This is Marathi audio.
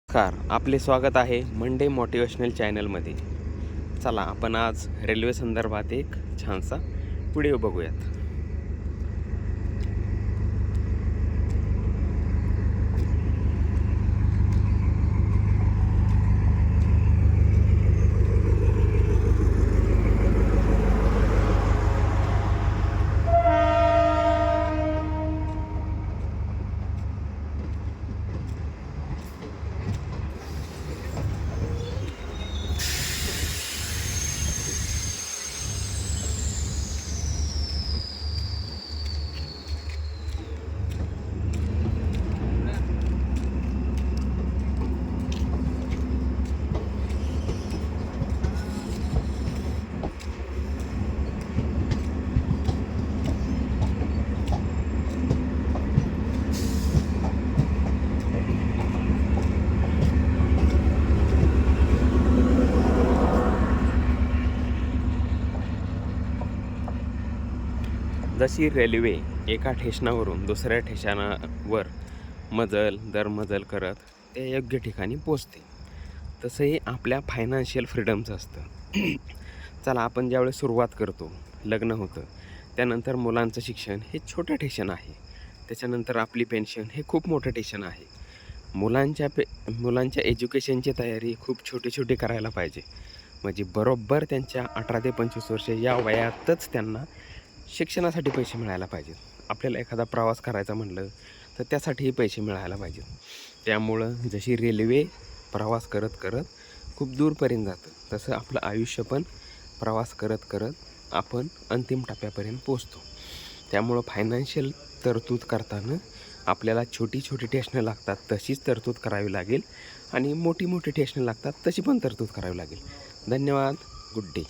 नमस्कार, आपले स्वागत आहे मंडे मोटिवेशनल चॅनलमध्ये. चला आपण आज रेल्वे संदर्भात एक छानसा व्हिडिओ बघूयात. जशी रेल्वे एका ठेशणावरून दुसऱ्या ठेशाणावर मजल दर मजल करत त्या योग्य ठिकाणी पोचते, तसंही आपल्या फायनान्शियल फ्रीडमचं असतं. चला आपण ज्यावेळेस सुरुवात करतो, लग्न होतं, त्यानंतर मुलांचं शिक्षण हे छोटं ठेशन आहे. त्याच्यानंतर आपली पेन्शन हे खूप मोठं ठेशन आहे. मुलांच्या एज्युकेशनची तयारी खूप छोटी करायला पाहिजे. म्हणजे बरोबर त्यांच्या 18 ते 25 वर्ष या वयातच त्यांना शिक्षणासाठी पैसे मिळायला पाहिजेत. आपल्याला एखादा प्रवास करायचा म्हटलं तर त्यासाठीही पैसे मिळायला पाहिजेत. त्यामुळं जशी रेल्वे प्रवास करत खूप दूरपर्यंत जातं, तसं आपलं आयुष्य पण प्रवास करत आपण अंतिम टप्प्यापर्यंत पोचतो. त्यामुळं फायनान्शियल तरतूद करताना आपल्याला छोटी ठेशणं लागतात तशीच तरतूद करावी लागेल आणि मोठी ठेशणं लागतात तशी पण तरतूद करावी लागेल. धन्यवाद. Good day.